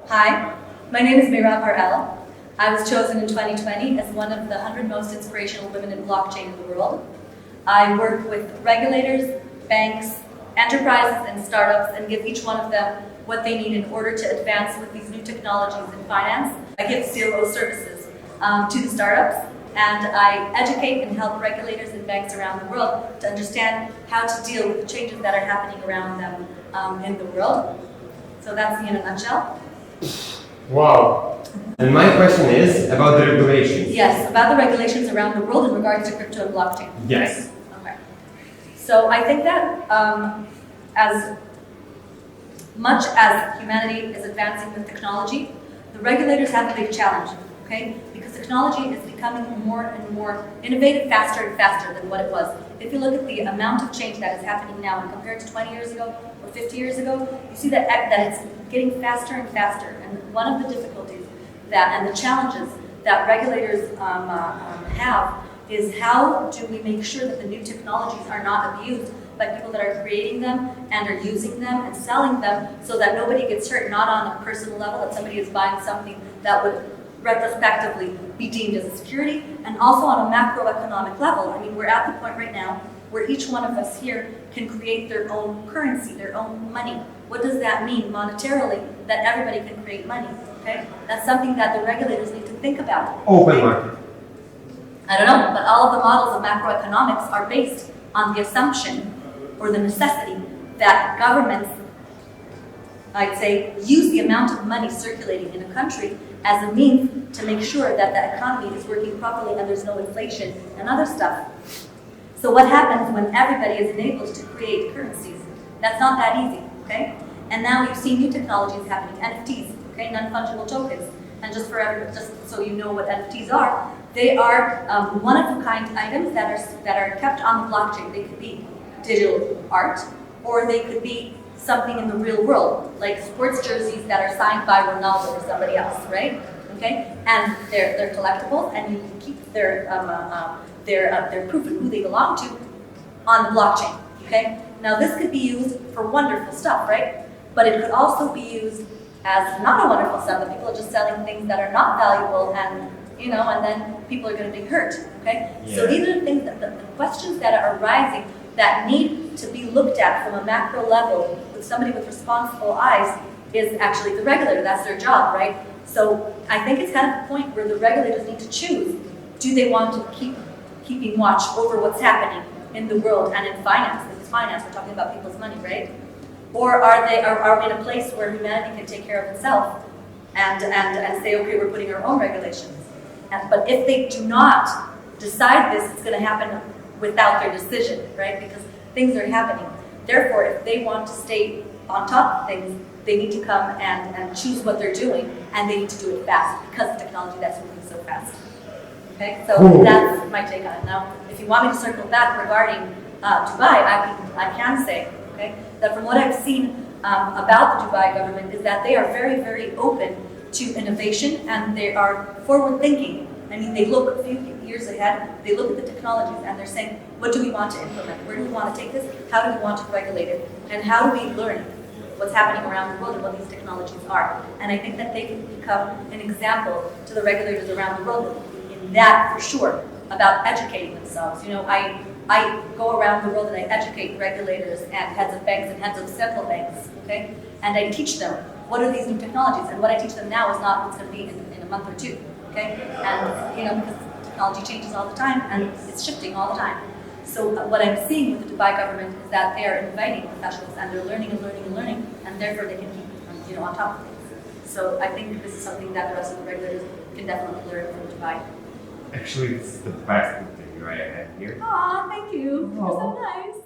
Hi, my name is Meirav Harel. I was chosen in 2020 as one of the 100 most inspirational women in blockchain in the world. I work with regulators, banks, enterprises, and startups and give each one of them what they need in order to advance with these new technologies in finance. I give CRO services to the startups, and I educate and help regulators and banks around the world to understand how to deal with the changes that are happening around them in the world. So that's me in a nutshell. Wow. And my question is about the regulations. Yes, about the regulations around the world in regards to crypto and blockchain. Yes. Okay. So I think that as much as humanity is advancing with technology, the regulators have a big challenge, okay? Because technology is becoming more and more innovative, faster and faster than what it was. If you look at the amount of change that is happening now and compared to 20 years ago or 50 years ago, you see that it's getting faster and faster. And one of the difficulties and the challenges that regulators have is how do we make sure that the new technologies are not abused by people that are creating them and are using them and selling them so that nobody gets hurt, not on a personal level, that somebody is buying something that would retrospectively be deemed as a security, and also on a macroeconomic level. I mean, we're at the point right now where each one of us here can create their own currency, their own money. What does that mean monetarily, that everybody can create money? Okay? That's something that the regulators need to think about. Open market. I don't know, but all of the models of macroeconomics are based on the assumption or the necessity that governments, I'd say, use the amount of money circulating in a country as a means to make sure that the economy is working properly and there's no inflation and other stuff. So what happens when everybody is enabled to create currencies? That's not that easy, okay? And now you see new technologies happening, NFTs, okay, non-fungible tokens. And just so you know what NFTs are, they are one-of-a-kind items that are kept on the blockchain. They could be digital art, or they could be something in the real world, like sports jerseys that are signed by Ronaldo or somebody else, right? Okay, and they're collectibles, and you can keep their proof of who they belong to on the blockchain. Okay, now this could be used for wonderful stuff, right? But it could also be used as not a wonderful stuff. That people are just selling things that are not valuable, and and then people are going to be hurt. Okay, yeah. So these are the things the questions that are arising that need to be looked at from a macro level with somebody with responsible eyes is actually the regulator. That's their job, right? So I think it's kind of the point where the regulators need to choose. Do they want to keeping watch over what's happening in the world and in finance? Because finance, we're talking about people's money, right? Or are we in a place where humanity can take care of itself and say, okay, we're putting our own regulations? But if they do not decide this, it's going to happen without their decision, right? Because things are happening. Therefore, if they want to stay on top of things, they need to come and choose what they're doing, and they need to do it fast because of technology that's moving so fast. Okay, so that's my take on it. Now, if you want me to circle back regarding Dubai, I can say, okay, that from what I've seen about the Dubai government is that they are very, very open to innovation, and they are forward-thinking. I mean, they look a few years ahead, they look at the technologies, and they're saying, what do we want to implement? Where do we want to take this? How do we want to regulate it? And how do we learn what's happening around the world and what these technologies are? And I think that they can become an example to the regulators around the world in that, for sure, about educating themselves. I go around the world and I educate regulators and heads of banks and heads of central banks, okay? And I teach them, what are these new technologies? And what I teach them now is not what's going to be in a month or two, okay? And, because technology changes all the time and it's shifting all the time. So what I'm seeing with the Dubai government is that they are inviting professionals and they're learning and learning and learning, and therefore they can keep, on top of things. So I think this is something that the rest of the regulators can definitely learn from Dubai. Actually, it's the best interview I had here. Aw, thank you. You're so nice.